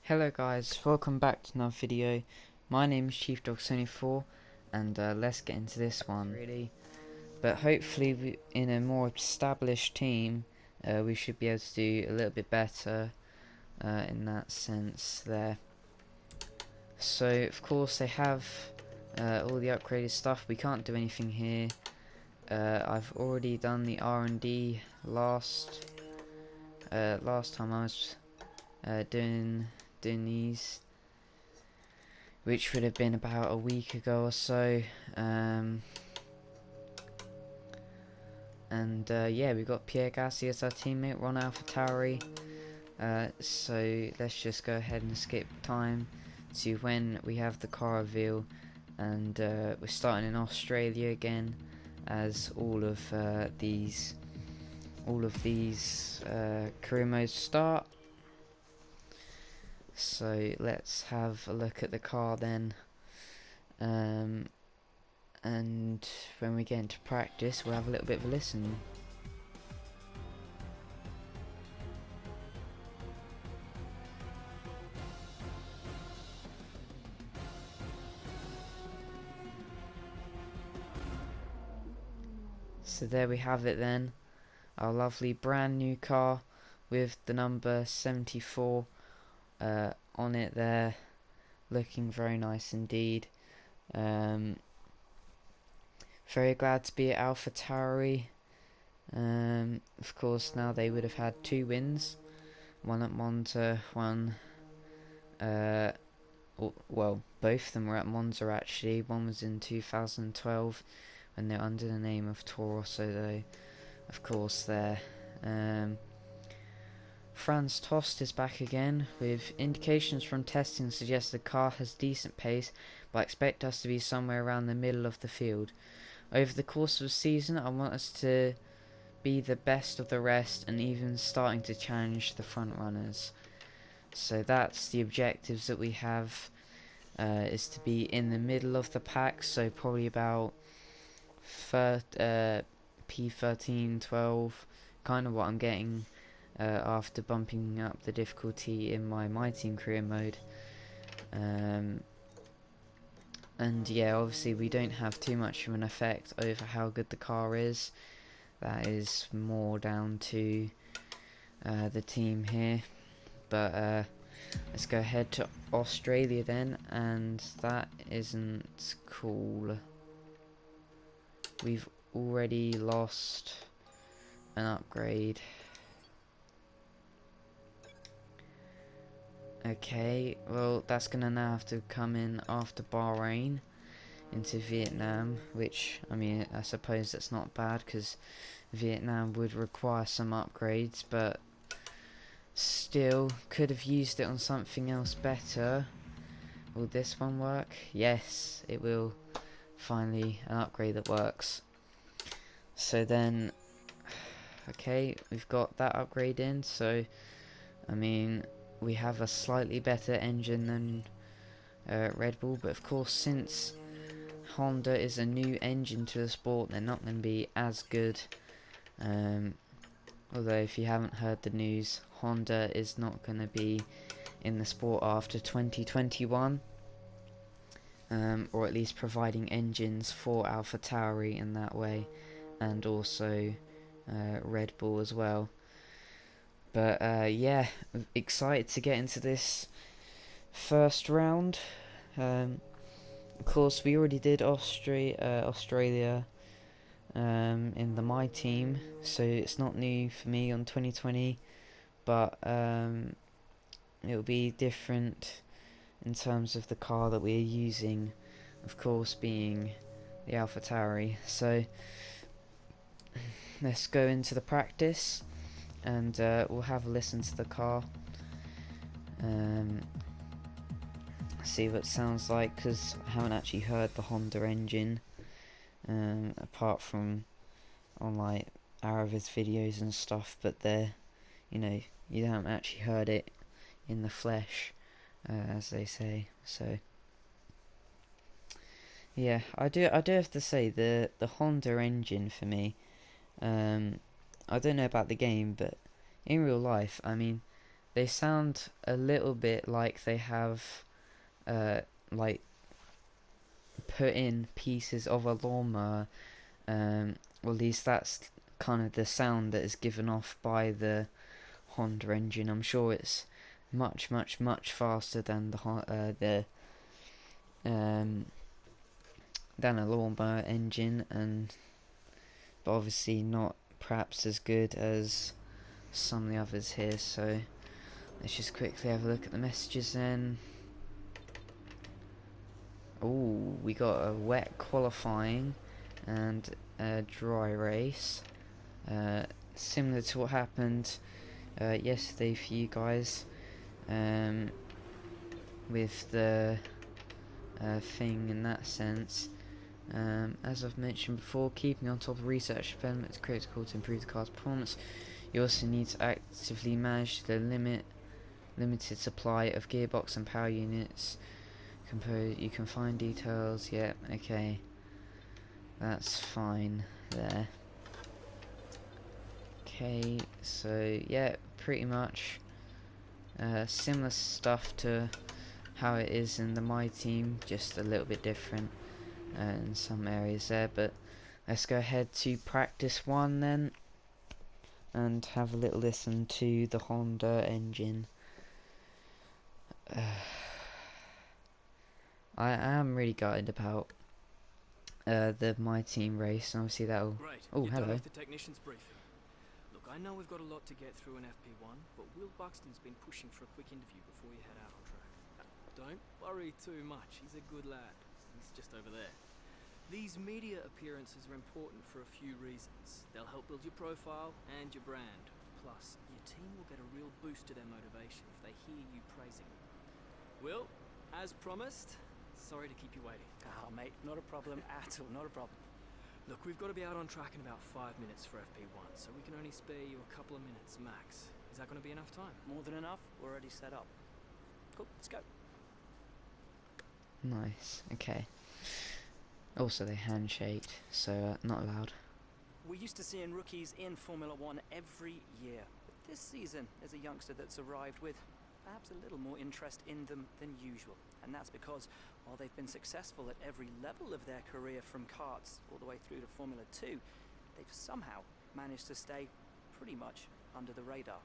Hello guys, welcome back to another video. My name is Chief Dog 74 and let's get into this one really. But hopefully in a more established team we should be able to do a little bit better in that sense there. So of course they have all the upgraded stuff. We can't do anything here. I've already done the R&D last time I was doing these, which would have been about a week ago or so. Yeah, we've got Pierre Gassi as our teammate, Ron Alpha Tauri. So let's just go ahead and skip time to when we have the car reveal, and we're starting in Australia again, as all of these career modes start. So let's have a look at the car then, and when we get into practice we'll have a little bit of a listen. So there we have it then, our lovely brand new car with the number 74 on it there, looking very nice indeed. Very glad to be at Alpha Tauri. Of course now they would have had 2 wins, one at Monza, one well, both of them were at Monza actually. One was in 2012 when they're under the name of Toro Rosso though, of course there. Franz Tost is back again, with indications from testing suggest the car has decent pace, but I expect us to be somewhere around the middle of the field. Over the course of the season I want us to be the best of the rest and even starting to challenge the front runners. So that's the objectives that we have, is to be in the middle of the pack, so probably about P13, 12, kind of what I'm getting after bumping up the difficulty in my team career mode. And yeah, obviously we don't have too much of an effect over how good the car is. That is more down to the team here. But let's go ahead to Australia then, and that isn't cool. We've already lost an upgrade. Okay, well that's gonna now have to come in after Bahrain into Vietnam, which, I mean, I suppose that's not bad because Vietnam would require some upgrades, but still could have used it on something else better. Will this one work? Yes, it will. Finally, an upgrade that works. So then, okay, we've got that upgrade in, so I mean we have a slightly better engine than Red Bull, but of course since Honda is a new engine to the sport, they're not going to be as good. Although if you haven't heard the news, Honda is not going to be in the sport after 2021, or at least providing engines for Alpha Tauri in that way, and also Red Bull as well. But yeah, excited to get into this first round. Of course we already did Australia in the My Team, so it's not new for me on 2020, but it'll be different in terms of the car that we're using, of course being the Alpha Tauri. So let's go into the practice and we'll have a listen to the car, see what it sounds like, because I haven't actually heard the Honda engine apart from on like Araviz videos and stuff, but they're, you know, you haven't actually heard it in the flesh, as they say. So yeah, I do have to say the Honda engine for me, I don't know about the game, but in real life, I mean, they sound a little bit like they have like put in pieces of a lawnmower, or at least that's kind of the sound that is given off by the Honda engine. I'm sure it's much faster than than a lawnmower engine, but obviously not perhaps as good as some of the others here. So let's just quickly have a look at the messages then. Oh, we got a wet qualifying and a dry race, similar to what happened yesterday for you guys, with the thing in that sense. As I've mentioned before, keeping on top of research development is critical to improve the car's performance. You also need to actively manage the limited supply of gearbox and power units. You can find details. Yeah, okay, that's fine there. Okay, so yeah, pretty much similar stuff to how it is in the My Team, just a little bit different in some areas there. But let's go ahead to practice one then and have a little listen to the Honda engine. I am really gutted about the My Team race, and obviously that'll... Right. Oh, You're hello. done with the technician's briefing. Look, I know we've got a lot to get through in FP1, but Will Buxton's been pushing for a quick interview before you head out on track. Don't worry too much, he's a good lad. He's just over there. These media appearances are important for a few reasons. They'll help build your profile and your brand. Plus, your team will get a real boost to their motivation if they hear you praising them. Will, as promised, sorry to keep you waiting. Oh, mate, not a problem at all, not a problem. Look, we've got to be out on track in about 5 minutes for FP1, so we can only spare you a couple of minutes max. Is that going to be enough time? More than enough, we're already set up. Cool, let's go. Nice, okay. Also, they handshake, so not allowed. We're used to seeing rookies in Formula One every year. But this season, there's a youngster that's arrived with perhaps a little more interest in them than usual. And that's because while they've been successful at every level of their career, from karts all the way through to Formula 2, they've somehow managed to stay pretty much under the radar.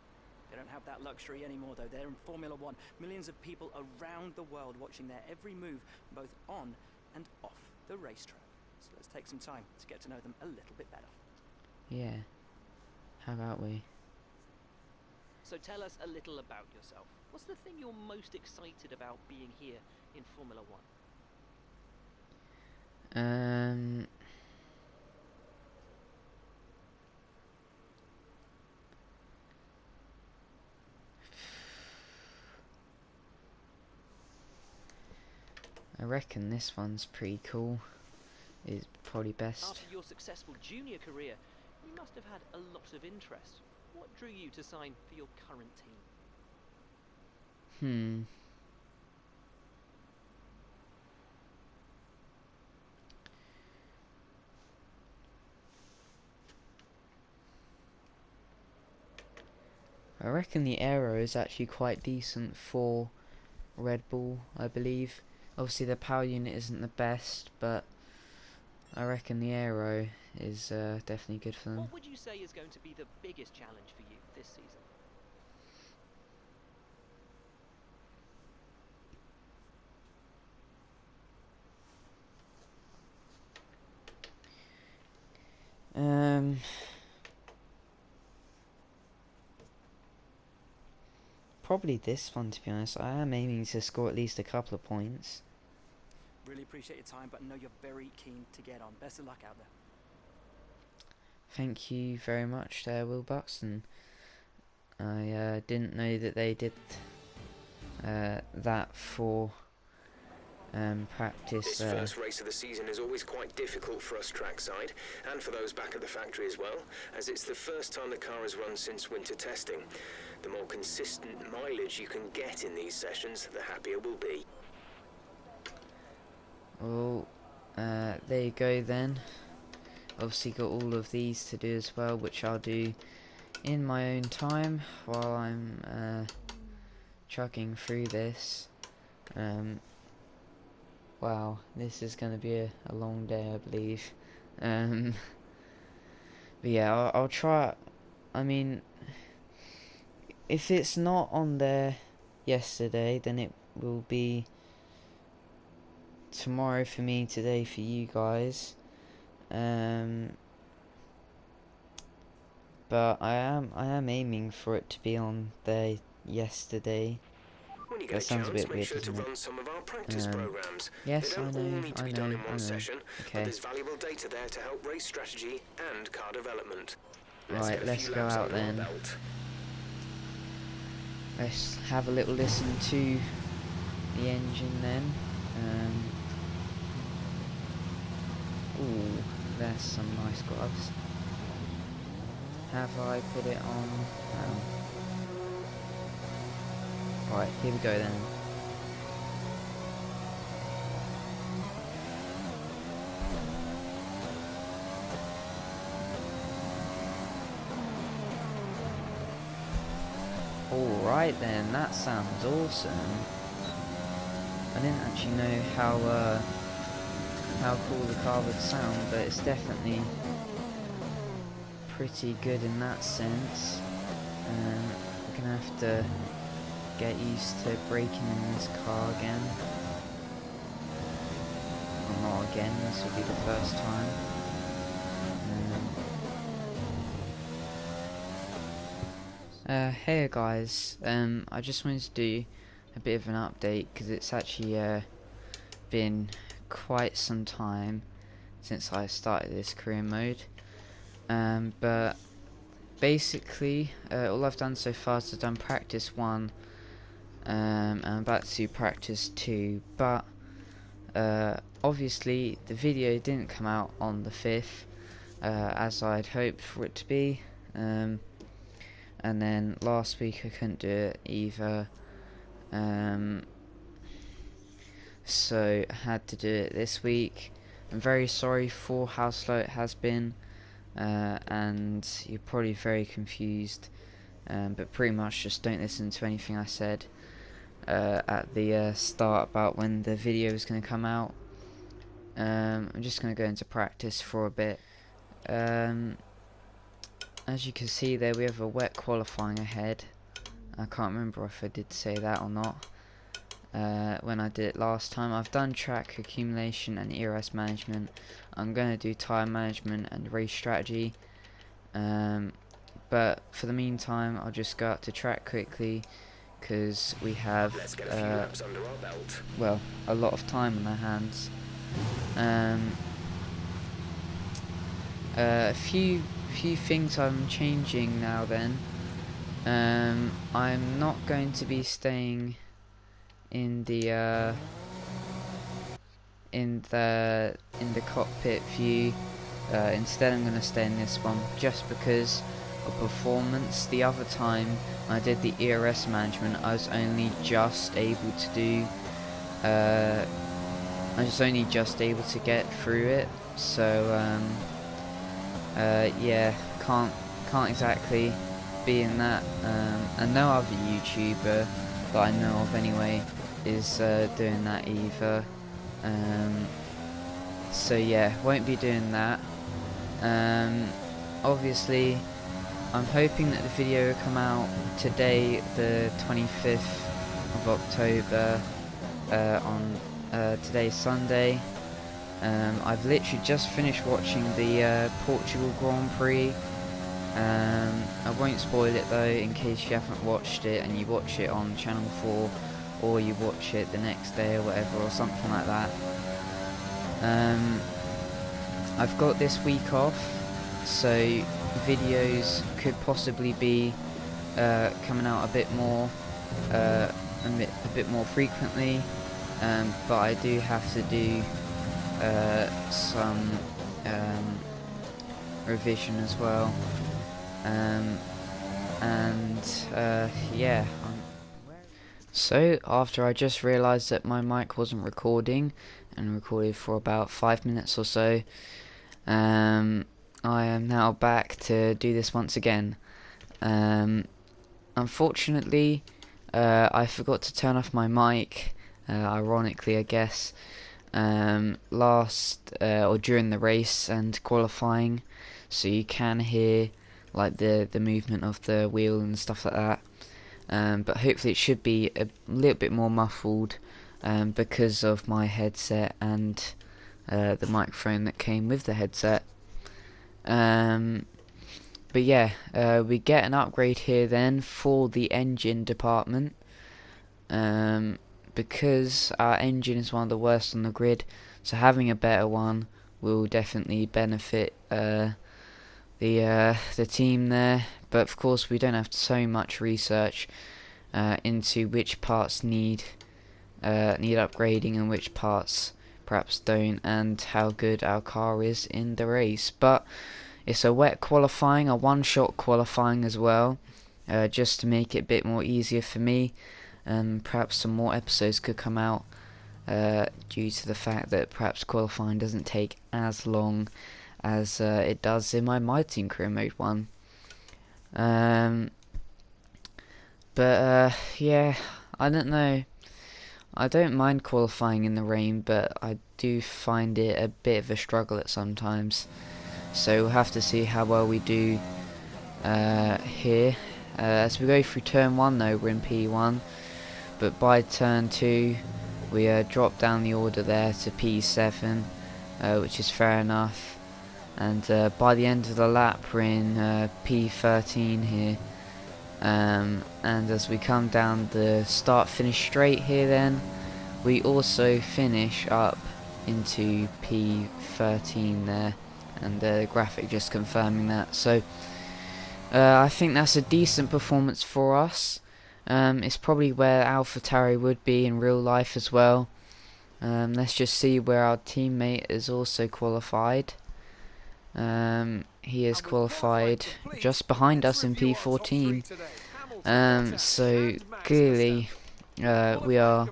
They don't have that luxury anymore, though. They're in Formula One. Millions of people around the world watching their every move, both on and off the racetrack. So let's take some time to get to know them a little bit better. Yeah. How about we? So tell us a little about yourself. What's the thing you're most excited about being here in Formula One? I reckon this one's pretty cool. It's probably best. After your successful junior career, you must have had a lot of interest. What drew you to sign for your current team? I reckon the aero is actually quite decent for Red Bull, I believe. Obviously the power unit isn't the best, but I reckon the aero is definitely good for them. What would you say is going to be the biggest challenge for you this season? Probably this one, to be honest. I am aiming to score at least a couple of points. Really appreciate your time, but I know you're very keen to get on. Best of luck out there. Thank you very much there, Will Buxton. I didn't know that they did that for practice. This first race of the season is always quite difficult for us trackside, and for those back at the factory as well, as it's the first time the car has run since winter testing. The more consistent mileage you can get in these sessions, the happier we'll be. Oh, there you go then. Obviously got all of these to do as well, which I'll do in my own time while I'm chugging through this. Wow, this is going to be a long day, I believe. But yeah, I'll try. I mean, if it's not on there yesterday, then it will be tomorrow for me, today for you guys. But I am aiming for it to be on there yesterday. When you get That a sounds a chance, bit make weird, sure to doesn't it? run some of our practice programs. They Yes, don't all need to I be done know, in I one know. session, but Okay. there's valuable data there to help race strategy and car development. Right, Get a let's few go laps out under our then. belt. Let's have a little listen to the engine then. Ooh, there's some nice gloves. Have I put it on? Right, here we go then. Alright then, that sounds awesome. I didn't actually know how cool the car would sound, but it's definitely pretty good in that sense. We're gonna have to get used to braking in this car again. Well, not again, this will be the first time. Hey guys, I just wanted to do a bit of an update because it's actually been quite some time since I started this career mode. But basically, all I've done so far is I've done practice 1, and I'm about to do practice 2, but obviously the video didn't come out on the 5th, as I'd hoped for it to be. And then last week I couldn't do it either, so I had to do it this week. I'm very sorry for how slow it has been, and you're probably very confused, but pretty much just don't listen to anything I said at the start about when the video was going to come out. I'm just going to go into practice for a bit. As you can see there, we have a wet qualifying ahead. I can't remember if I did say that or not when I did it last time. I've done track accumulation and ERS management. I'm going to do tyre management and race strategy. But for the meantime, I'll just go out to track quickly because we have well, a lot of time on our hands. A few things I'm changing now then. I'm not going to be staying in the cockpit view. Instead I'm going to stay in this one just because of performance. The other time I did the ERS management, I was only just able to do get through it, so yeah, can't exactly be in that, and no other YouTuber that I know of anyway is doing that either, so yeah, won't be doing that. Obviously I'm hoping that the video will come out today, the 25th of October, on today's Sunday. I've literally just finished watching the Portugal Grand Prix. I won't spoil it though, in case you haven't watched it and you watch it on Channel 4, or you watch it the next day or whatever, or something like that. I've got this week off, so videos could possibly be coming out a bit more frequently, but I do have to do some revision as well, yeah. So after I just realised that my mic wasn't recording, and recorded for about 5 minutes or so, I am now back to do this once again. Unfortunately, I forgot to turn off my mic, ironically I guess, last or during the race and qualifying, so you can hear like the movement of the wheel and stuff like that. But hopefully it should be a little bit more muffled because of my headset and the microphone that came with the headset. But yeah, we get an upgrade here then for the engine department, because our engine is one of the worst on the grid, so having a better one will definitely benefit the team there. But of course we don't have so much research into which parts need upgrading and which parts perhaps don't, and how good our car is in the race. But it's a wet qualifying, a one-shot qualifying as well, just to make it a bit more easier for me. Perhaps some more episodes could come out due to the fact that perhaps qualifying doesn't take as long as it does in my Team Career Mode one. Yeah, I don't know. I don't mind qualifying in the rain, but I do find it a bit of a struggle at sometimes. So we'll have to see how well we do here. As we go through turn 1 though, we're in P1, but by turn 2 we drop down the order there to P7, which is fair enough, and by the end of the lap we're in P13 here. And as we come down the start-finish straight here then, we also finish up into P13 there, and the graphic just confirming that. So I think that's a decent performance for us. It's probably where Alpha Tauri would be in real life as well. Let's just see where our teammate is also qualified. He is qualified just behind us in P14. So clearly we are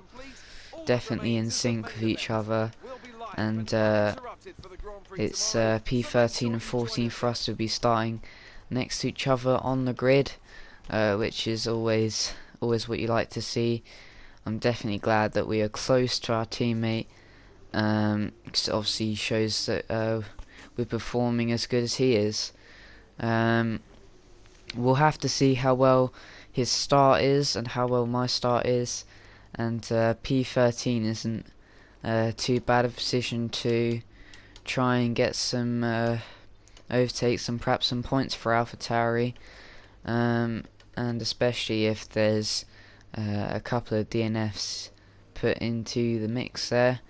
definitely in sync with each other, and it's P13 and 14 for us to be starting next to each other on the grid, which is always what you like to see. I'm definitely glad that we are close to our teammate, because it obviously shows that we're performing as good as he is. We'll have to see how well his start is and how well my start is, and P13 isn't too bad a position to try and get some overtakes and perhaps some points for Alpha Tauri, and especially if there's a couple of DNFs put into the mix there.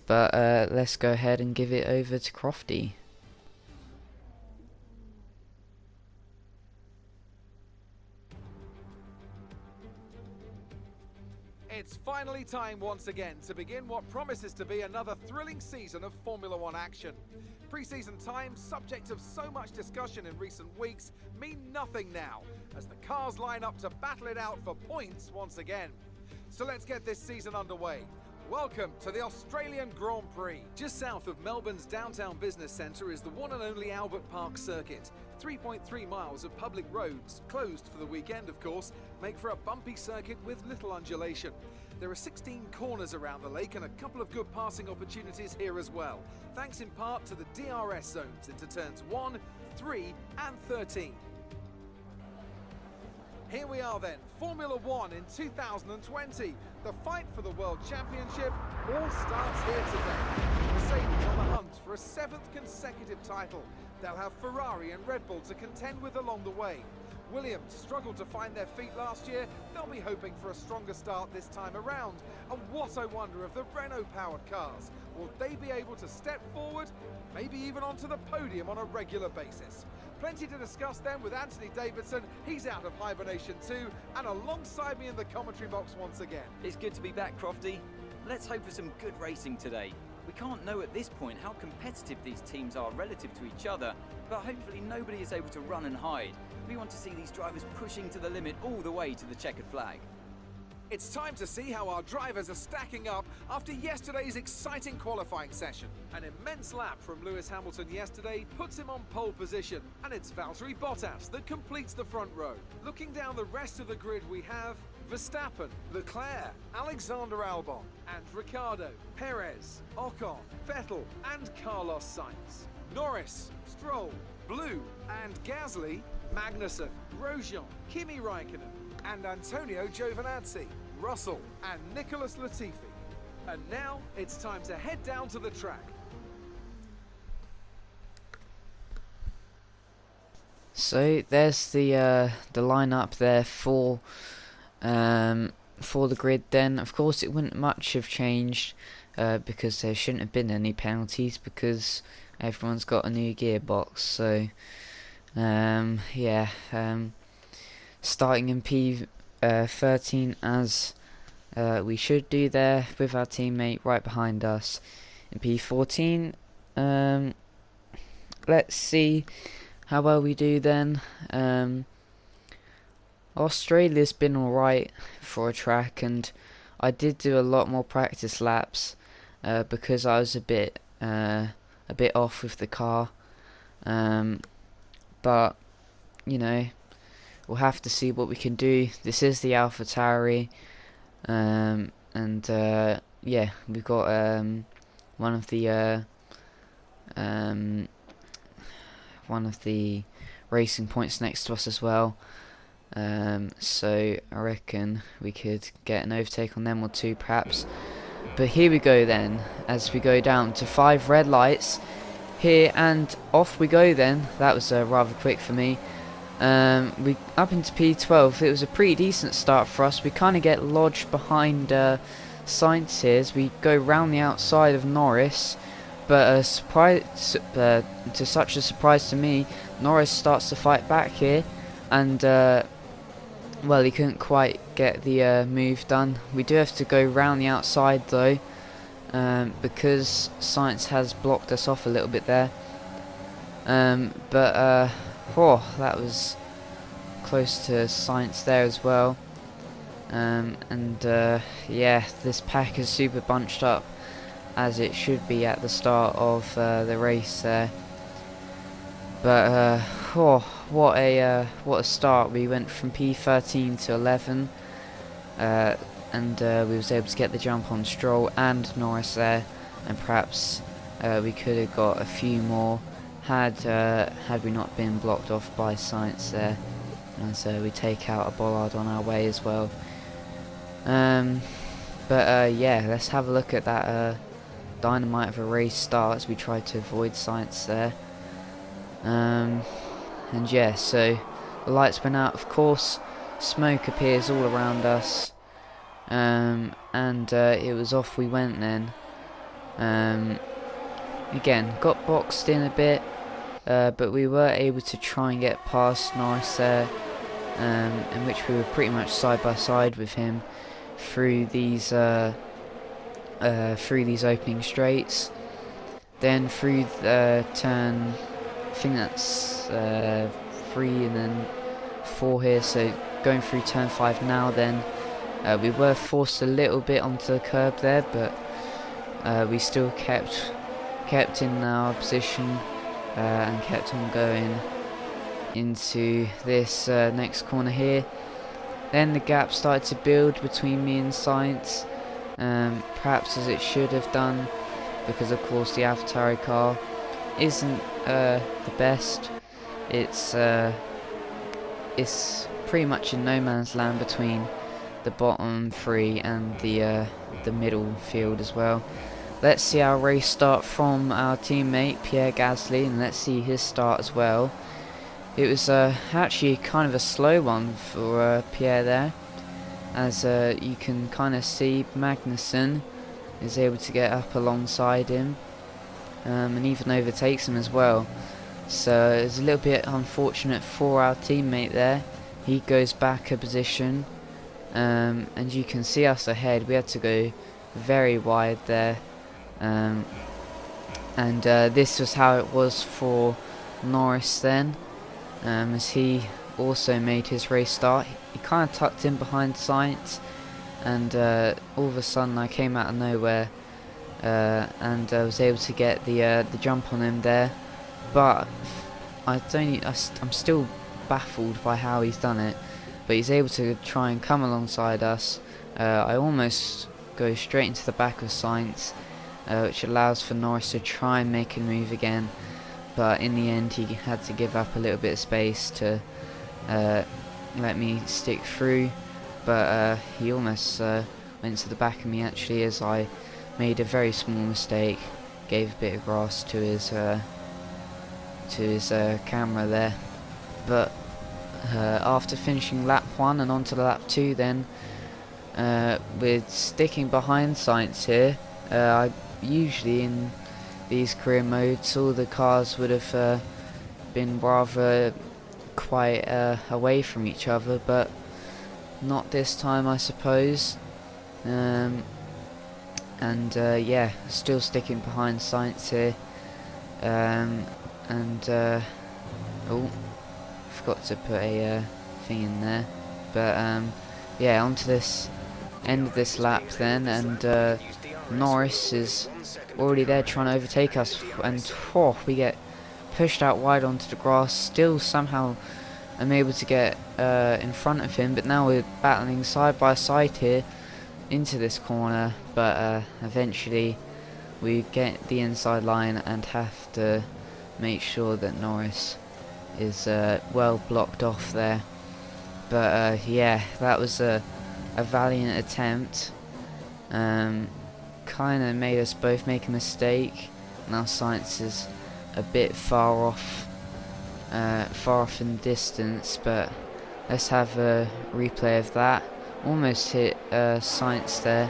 But let's go ahead and give it over to Crofty. It's finally time once again to begin what promises to be another thrilling season of Formula One action. Pre-season times, subject of so much discussion in recent weeks, mean nothing now, as the cars line up to battle it out for points once again. So let's get this season underway. Welcome to the Australian Grand Prix. Just south of Melbourne's downtown business centre is the one and only Albert Park circuit. 3.3 miles of public roads, closed for the weekend of course, make for a bumpy circuit with little undulation. There are 16 corners around the lake and a couple of good passing opportunities here as well, thanks in part to the DRS zones into turns 1, 3 and 13. Here we are then, Formula One in 2020. The fight for the World Championship all starts here today. Mercedes on the hunt for a 7th consecutive title. They'll have Ferrari and Red Bull to contend with along the way. Williams struggled to find their feet last year. They'll be hoping for a stronger start this time around. And what I wonder of the Renault-powered cars. Will they be able to step forward, maybe even onto the podium on a regular basis? Plenty to discuss then with Anthony Davidson. He's out of hibernation too, and alongside me in the commentary box once again. It's good to be back, Crofty. Let's hope for some good racing today. We can't know at this point how competitive these teams are relative to each other, but hopefully nobody is able to run and hide. We want to see these drivers pushing to the limit all the way to the checkered flag. It's time to see how our drivers are stacking up after yesterday's exciting qualifying session. An immense lap from Lewis Hamilton yesterday puts him on pole position, and it's Valtteri Bottas that completes the front row. Looking down the rest of the grid we have Verstappen, Leclerc, Alexander Albon, and Ricciardo, Perez, Ocon, Vettel, and Carlos Sainz. Norris, Stroll, Blue, and Gasly, Magnussen, Grosjean, Kimi Raikkonen, and Antonio Giovinazzi, Russell, and Nicholas Latifi. And now it's time to head down to the track. So there's the lineup there for the grid. Then of course it wouldn't much have changed because there shouldn't have been any penalties because everyone's got a new gearbox. So yeah, starting in P13 as we should do there with our teammate right behind us in P14. Let's see how well we do then. Australia's been alright for a track, and I did do a lot more practice laps because I was a bit off with the car. But you know, we'll have to see what we can do. This is the Alpha Tauri, and yeah, we've got one of the racing points next to us as well. So I reckon we could get an overtake on them or two perhaps. But here we go then, as we go down to 5 red lights here, and off we go then. That was rather quick for me. We up into P12. It was a pretty decent start for us. We kind of get lodged behind Sainz here as we go round the outside of Norris. But to such a surprise to me, Norris starts to fight back here, and well, he couldn't quite get the move done. We do have to go round the outside though, because Sainz has blocked us off a little bit there. But that was close to Sainz there as well. Yeah, this pack is super bunched up, as it should be at the start of the race there. But what a start! We went from P13 to 11, and we was able to get the jump on Stroll and Norris there, and perhaps we could have got a few more had we not been blocked off by Sainz there. And so we take out a bollard on our way as well. But yeah, let's have a look at that dynamite of a race start as we try to avoid Sainz there. And yeah, so the lights went out, of course, smoke appears all around us, and it was off we went then. Again, got boxed in a bit, but we were able to try and get past Norris there, in which we were pretty much side by side with him through these opening straights. Then through the turn, I think that's 3 and then 4 here, so going through turn 5 now then. We were forced a little bit onto the curb there, but we still kept in our position and kept on going into this next corner here. Then the gap started to build between me and Sainz, perhaps as it should have done, because of course the Alpha Tauri car isn't the best. It's pretty much in no man's land between the bottom 3 and the middle field as well. Let's see our race start from our teammate Pierre Gasly, and let's see his start as well. It was actually kind of a slow one for Pierre there, as you can kind of see Magnussen is able to get up alongside him, and even overtakes him as well. So it's a little bit unfortunate for our teammate there. He goes back a position, and you can see us ahead. We had to go very wide there, and this was how it was for Norris then, as he also made his race start. He kind of tucked in behind Sainz, and all of a sudden I came out of nowhere, and I was able to get the jump on him there. But I'm still baffled by how he's done it. but he's able to try and come alongside us. I almost go straight into the back of Sainz, which allows for Norris to try and make a move again, but in the end he had to give up a little bit of space to let me stick through, but he almost went to the back of me actually, as I made a very small mistake, gave a bit of grass to his camera there. But after finishing lap 1 and onto lap 2 then, with sticking behind Sainz here, I usually in these career modes all the cars would have been rather quite away from each other, but not this time I suppose. Yeah, still sticking behind Sainz here, oh, forgot to put a thing in there, but yeah, onto this end of this lap then, and Norris is already there trying to overtake us, and we get pushed out wide onto the grass. Still somehow I'm able to get in front of him, but now we're battling side by side here into this corner, but eventually we get the inside line and have to make sure that Norris is well blocked off there. But yeah, that was a valiant attempt. Kind of made us both make a mistake. Now Sainz is a bit far off in distance, but let's have a replay of that. Almost hit Sainz there,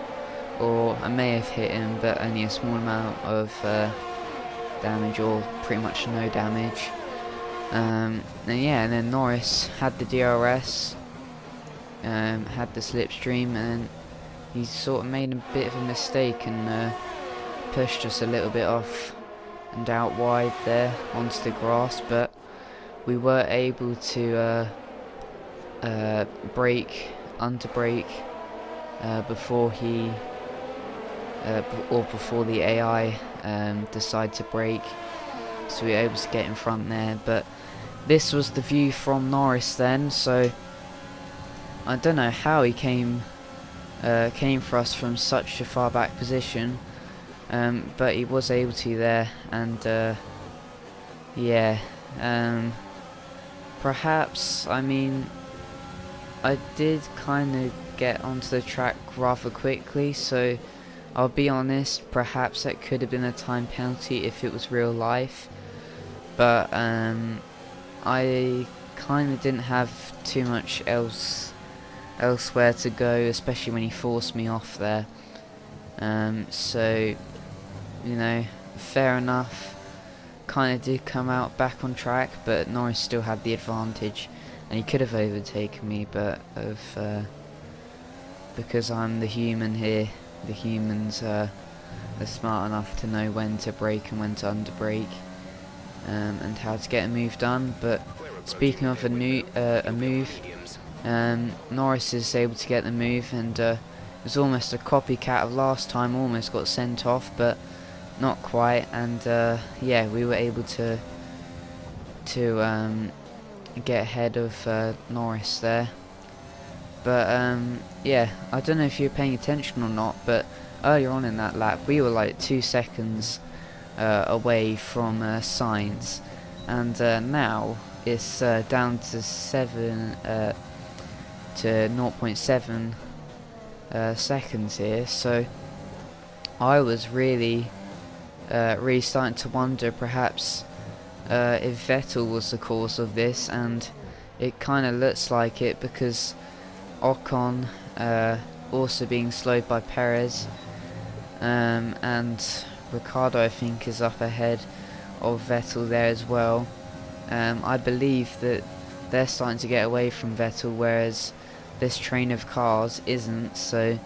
or I may have hit him, but only a small amount of damage, or pretty much no damage. And yeah, and then Norris had the DRS, had the slipstream, and he sort of made a bit of a mistake and pushed us a little bit off and out wide there onto the grass, but we were able to under-brake before he before the AI decided to brake, so we were able to get in front there. But this was the view from Norris then, so I don't know how he came for us from such a far back position, but he was able to there, and yeah, perhaps, I mean, I did kind of get onto the track rather quickly, so I'll be honest, perhaps that could have been a time penalty if it was real life, but I kind of didn't have too much elsewhere to go, especially when he forced me off there. So, you know, fair enough, kind of did come out back on track, but Norris still had the advantage, and he could have overtaken me, but because I'm the human here, the humans are smart enough to know when to brake and when to under-brake, and how to get a move done. But speaking of a move, Norris is able to get the move, and it was almost a copycat of last time, almost got sent off, but not quite, and yeah, we were able to get ahead of Norris there. But yeah, I don't know if you're paying attention or not, but earlier on in that lap we were like 2 seconds away from Sainz, and now it's down to 0.7 seconds here. So I was really starting to wonder perhaps if Vettel was the cause of this, and it kind of looks like it, because Ocon also being slowed by Perez, and Ricciardo I think is up ahead of Vettel there as well. I believe that they're starting to get away from Vettel, whereas this train of cars isn't, so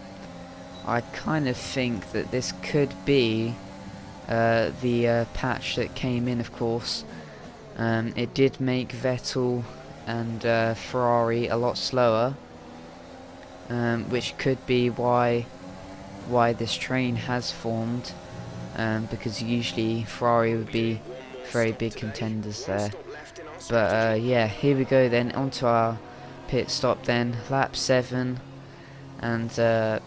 I kind of think that this could be the patch that came in, of course. It did make Vettel and Ferrari a lot slower, which could be why this train has formed, because usually Ferrari would be very big contenders there. But yeah, here we go then, onto our pit stop then, lap 7, and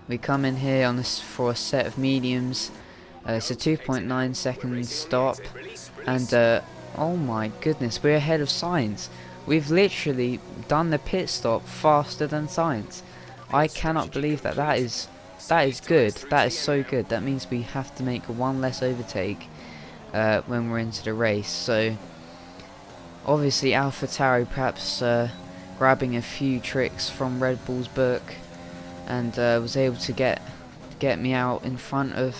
we come in here on this for a set of mediums. It's a 2.9 second stop, and oh my goodness, we're ahead of Sainz. We've literally done the pit stop faster than Sainz. I cannot believe that. That is good. That is so good. That means we have to make one less overtake when we're into the race. So obviously Alpha Tauri perhaps grabbing a few tricks from Red Bull's book, and was able to get me out in front of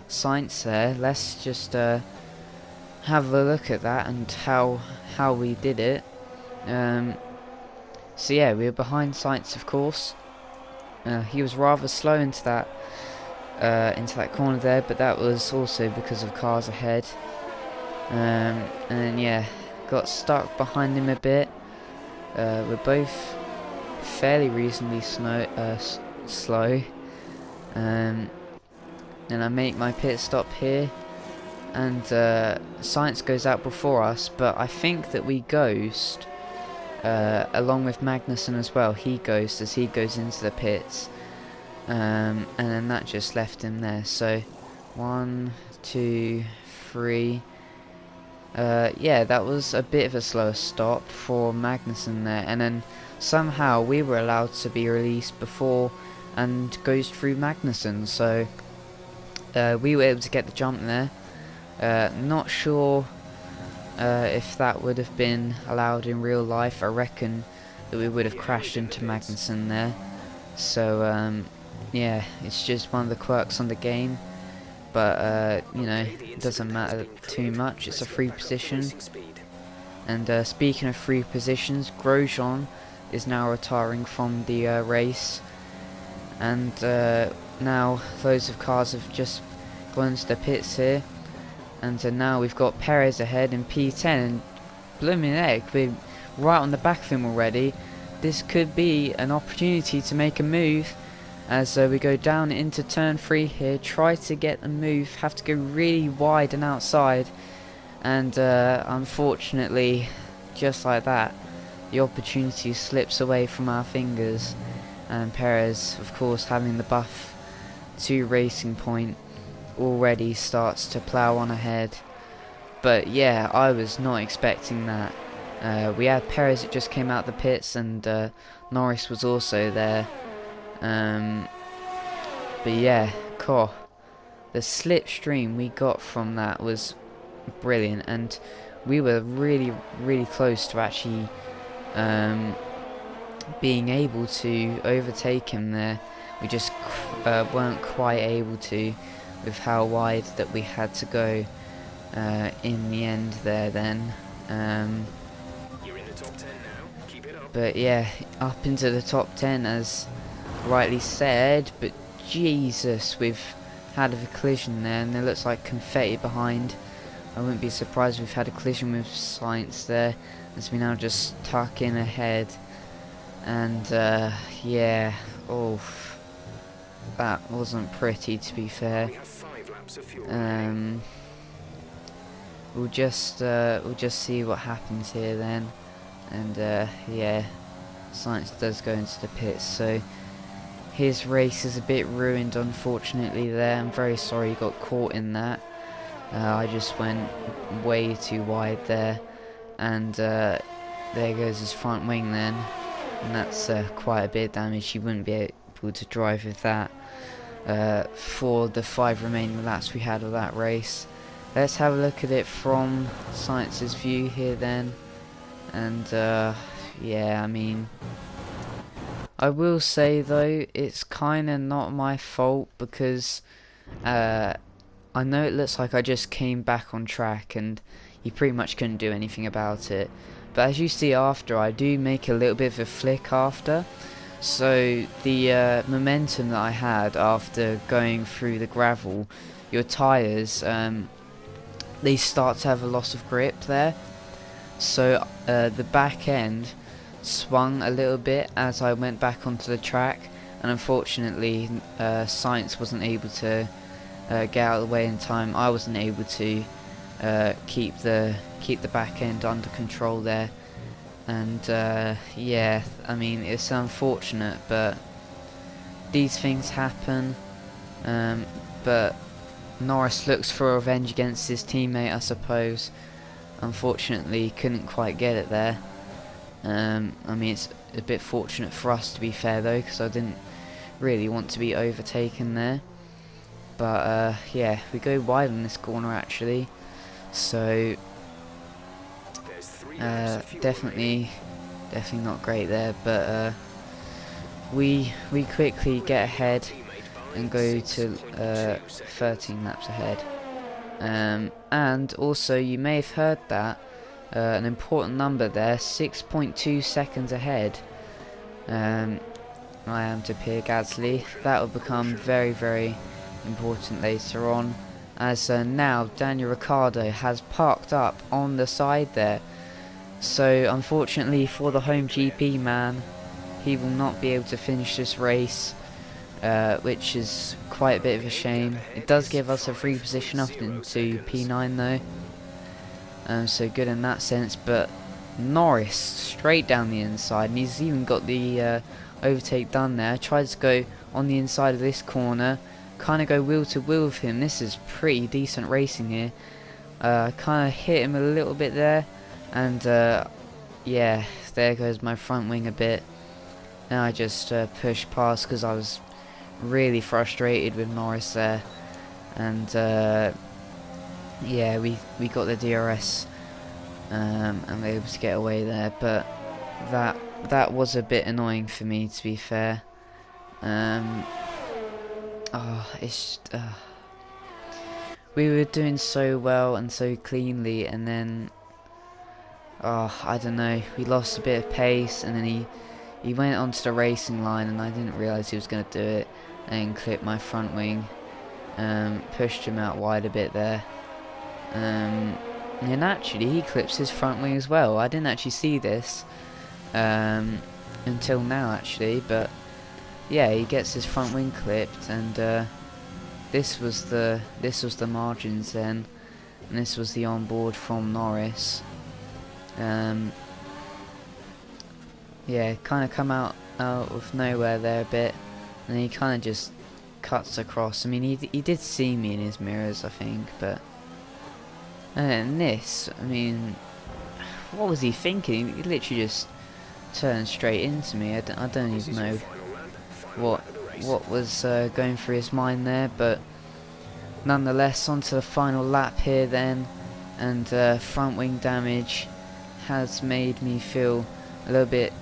Sainz there. Let's just have a look at that and how we did it. So yeah, we were behind Sainz, of course. He was rather slow into that corner there, but that was also because of cars ahead. And then yeah, got stuck behind him a bit. We're both fairly reasonably slow. And I make my pit stop here, and Sainz goes out before us, but I think that we ghost along with Magnussen as well. He ghosts as he goes into the pits, and then that just left him there. So 1, 2, 3. Yeah, that was a bit of a slower stop for Magnussen there, and then somehow we were allowed to be released before and goes through Magnussen, so we were able to get the jump there. Not sure if that would have been allowed in real life. I reckon that we would have crashed into Magnussen there. So yeah, it's just one of the quirks on the game, but you know, it doesn't matter too much. It's a free position. And speaking of free positions, Grosjean is now retiring from the race, and now loads of cars have just gone into the pits here, and now we've got Perez ahead in P10, and blooming heck, we're right on the back of him already. This could be an opportunity to make a move as we go down into turn 3 here, try to get a move, have to go really wide and outside, and unfortunately, just like that, the opportunity slips away from our fingers, and Perez, of course, having the buff to Racing Point, already starts to plough on ahead. But yeah, I was not expecting that. We had Perez that just came out the pits, and Norris was also there. But yeah, cool. The slipstream we got from that was brilliant, and we were really close to actually being able to overtake him there. We just weren't quite able to, with how wide that we had to go in the end there then. You're in the top 10 now. Keep it up. But yeah, up into the top 10 as rightly said, but Jesus, we've had a collision there, and there looks like confetti behind. I wouldn't be surprised if we've had a collision with Sainz there, as we now just tuck in ahead. And yeah, oh, that wasn't pretty, to be fair. We have 5 laps of fuel. We'll just see what happens here then. And yeah, Sainz does go into the pits, so his race is a bit ruined, unfortunately there. I'm very sorry he got caught in that. I just went way too wide there, and there goes his front wing then, and that's quite a bit of damage. He wouldn't be able to drive with that for the 5 remaining laps we had of that race. Let's have a look at it from Sainz's view here then, and yeah, I mean, I will say though, it's kinda not my fault, because I know it looks like I just came back on track and he pretty much couldn't do anything about it, but as you see after, I do make a little bit of a flick after, so the momentum that I had after going through the gravel, your tyres, they start to have a loss of grip there, so the back end swung a little bit as I went back onto the track, and unfortunately Sainz wasn't able to get out of the way in time. I wasn't able to keep the back end under control there, And yeah, I mean, it's unfortunate, but these things happen. But Norris looks for revenge against his teammate, I suppose. Unfortunately, couldn't quite get it there. I mean, it's a bit fortunate for us, to be fair, though, because I didn't really want to be overtaken there. But yeah, we go wide on this corner actually, so definitely not great there. But we quickly get ahead and go to 13 laps ahead. And also, you may have heard that an important number there, 6.2 seconds ahead. I am to Pierre Gasly. That will become very, very important later on, as now Daniel Ricciardo has parked up on the side there. So unfortunately for the home GP man, he will not be able to finish this race, which is quite a bit of a shame. It does give us a free position up into P9 though, so good in that sense. But Norris straight down the inside, and he's even got the overtake done there. Tries to go on the inside of this corner, kind of go wheel to wheel with him. This is pretty decent racing here. Kind of hit him a little bit there, and yeah, there goes my front wing a bit. And I just pushed past because I was really frustrated with Norris there, and yeah, we got the DRS and were able to get away there. But that was a bit annoying for me, to be fair. Oh, it's just, we were doing so well and so cleanly, and then I don't know, we lost a bit of pace, and then he went onto the racing line, and I didn't realise he was going to do it, and clipped my front wing, pushed him out wide a bit there, and actually he clips his front wing as well. I didn't actually see this until now actually, but yeah, he gets his front wing clipped, and this was the margins then, and this was the onboard from Norris. Yeah, kind of come out of nowhere there a bit, and he kind of just cuts across. I mean, he did see me in his mirrors, I think, but and this, I mean, what was he thinking? He literally just turned straight into me. I don't even know what was going through his mind there, but nonetheless, onto the final lap here then, and front wing damage has made me feel a little bit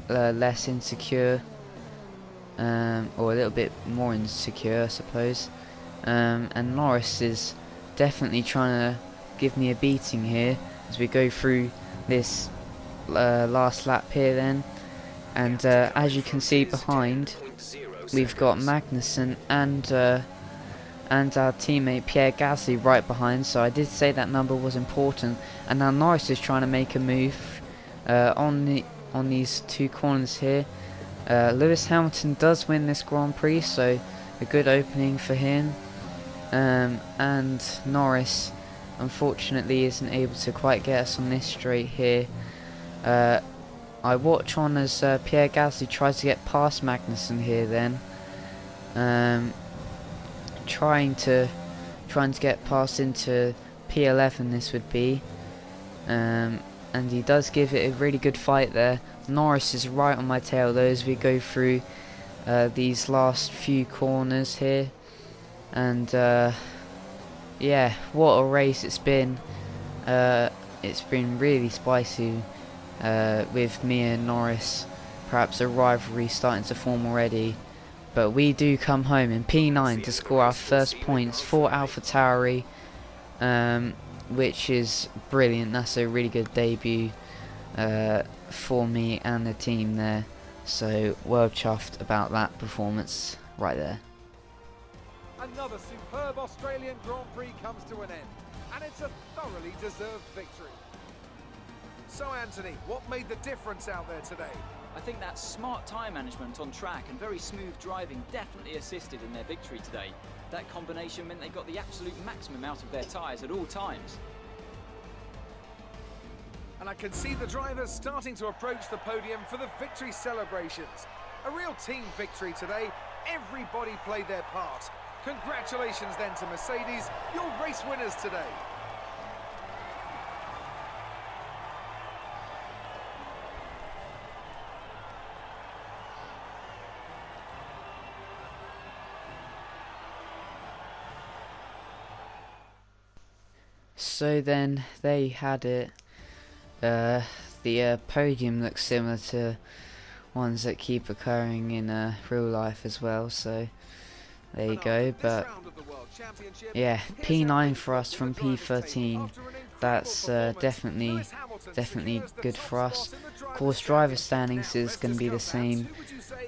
less insecure, or a little bit more insecure, I suppose. And Norris is definitely trying to give me a beating here as we go through this last lap here then. And as you can see behind, we've got Magnussen and our teammate Pierre Gasly right behind, so I did say that number was important. And now Norris is trying to make a move on these two corners here. Lewis Hamilton does win this Grand Prix, so a good opening for him. And Norris unfortunately isn't able to quite get us on this straight here. I watch on as Pierre Gasly tries to get past Magnussen here then. Trying to get past into P11 this would be. And he does give it a really good fight there. Norris is right on my tail though as we go through these last few corners here. And yeah, what a race it's been. It's been really spicy with me and Norris. Perhaps a rivalry starting to form already. But we do come home in P9 to score our first points for Alpha Tauri, which is brilliant. That's a really good debut for me and the team there. So well chuffed about that performance right there. Another superb Australian Grand Prix comes to an end, and it's a thoroughly deserved victory. So Anthony, what made the difference out there today? I think that smart tyre management on track and very smooth driving definitely assisted in their victory today. That combination meant they got the absolute maximum out of their tyres at all times. And I can see the drivers starting to approach the podium for the victory celebrations. A real team victory today. Everybody played their part. Congratulations then to Mercedes, your race winners today. So then they had it. The podium looks similar to ones that keep occurring in real life as well, so there you go. But yeah, P9 for us from P13. That's definitely good for us. Of course, driver standings is going to be the same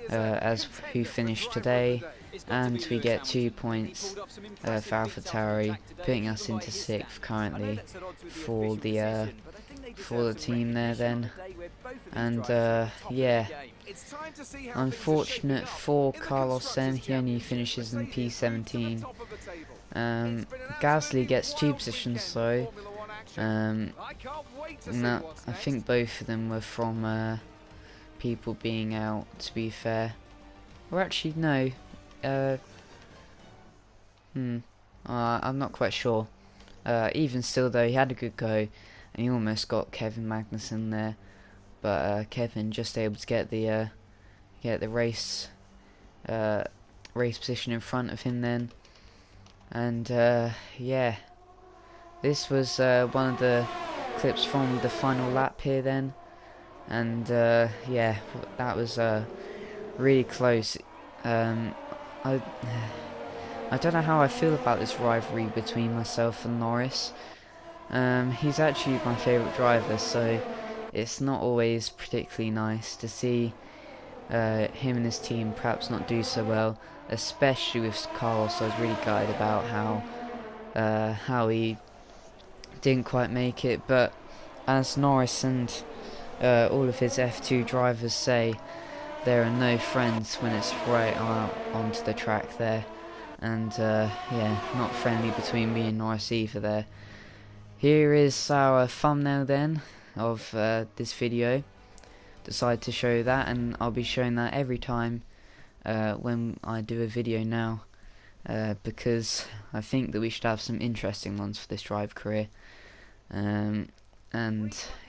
as who finished today, and we get 2 points for Alpha Tauri, putting us into 6th currently for the team there then. And yeah, unfortunate for Carlos then, he only finishes in P17. Gasly gets 2 positions though. No, I think both of them were from people being out, to be fair. Or actually no, I'm not quite sure. Even still though, he had a good go and he almost got Kevin Magnussen there, but Kevin just able to get the race position in front of him then. And yeah, this was one of the clips from the final lap here then, and yeah, that was really close. I don't know how I feel about this rivalry between myself and Norris. He's actually my favourite driver, so it's not always particularly nice to see him and his team perhaps not do so well, especially with Carlos. I was really gutted about how he didn't quite make it, but as Norris and all of his F2 drivers say, there are no friends when it's right out onto the track there. And yeah, not friendly between me and Norris either there. Here is our thumbnail then of this video. Decided to show that, and I'll be showing that every time when I do a video now, because I think that we should have some interesting ones for this drive career. And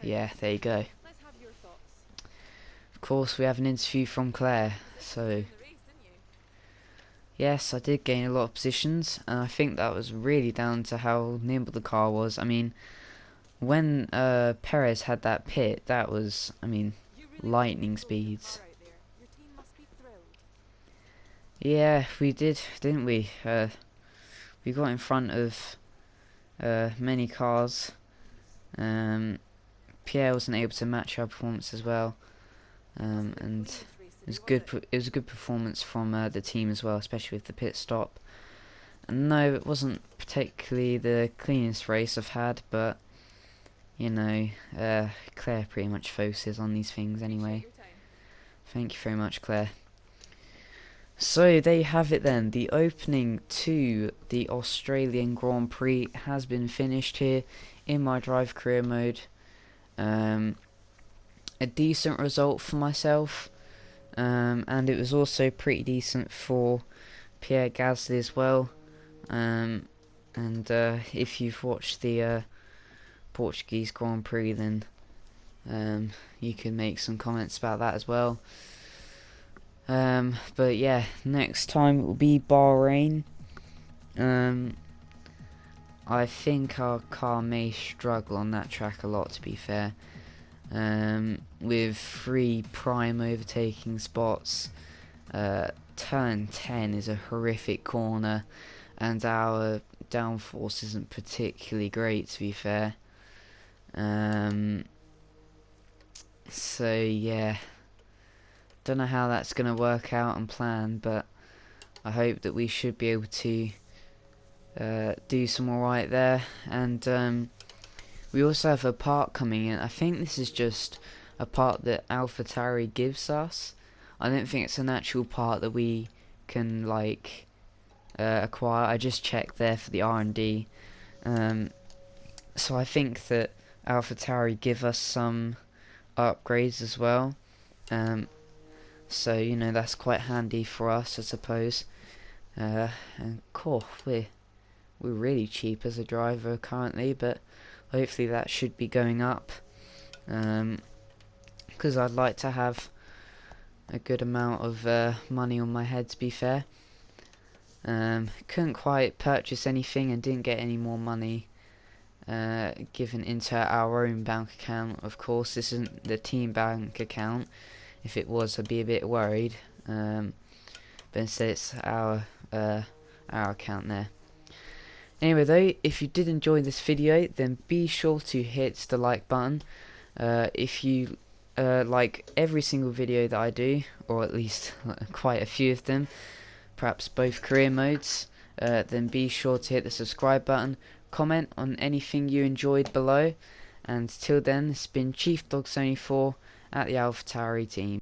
yeah, there you go. Of course, we have an interview from Claire, so yes, I did gain a lot of positions, and I think that was really down to how nimble the car was. I mean, when Perez had that pit, that was, I mean, lightning speeds. Yeah, we did, didn't we? We got in front of many cars. Pierre wasn't able to match our performance as well, and it was good. It was a good performance from the team as well, especially with the pit stop. And no, it wasn't particularly the cleanest race I've had, but you know, Claire pretty much focuses on these things anyway. Thank you very much, Claire. So there you have it then. The opening to the Australian Grand Prix has been finished here in my drive career mode. A decent result for myself, and it was also pretty decent for Pierre Gasly as well. And if you've watched the Portuguese Grand Prix, then you can make some comments about that as well. But yeah, next time it will be Bahrain. I think our car may struggle on that track a lot, to be fair. With 3 prime overtaking spots. Turn 10 is a horrific corner, and our downforce isn't particularly great, to be fair. So yeah, don't know how that's going to work out and plan, but I hope that we should be able to do some alright there. And we also have a part coming in. I think this is just a part that Alpha Tauri gives us. I don't think it's an actual part that we can like acquire. I just checked there for the R&D. So I think that Alpha Tauri give us some upgrades as well. So you know, that's quite handy for us, I suppose. And cool, we're really cheap as a driver currently, but hopefully that should be going up. Because I'd like to have a good amount of money on my head, to be fair. Couldn't quite purchase anything and didn't get any more money given into our own bank account. Of course, this isn't the team bank account. If it was, I'd be a bit worried. But instead, it's our account there. Anyway, though, if you did enjoy this video, then be sure to hit the like button. If you like every single video that I do, or at least quite a few of them, perhaps both career modes, then be sure to hit the subscribe button, comment on anything you enjoyed below, and till then, it's been Chief Dog 74 at the Alpha Tauri Team.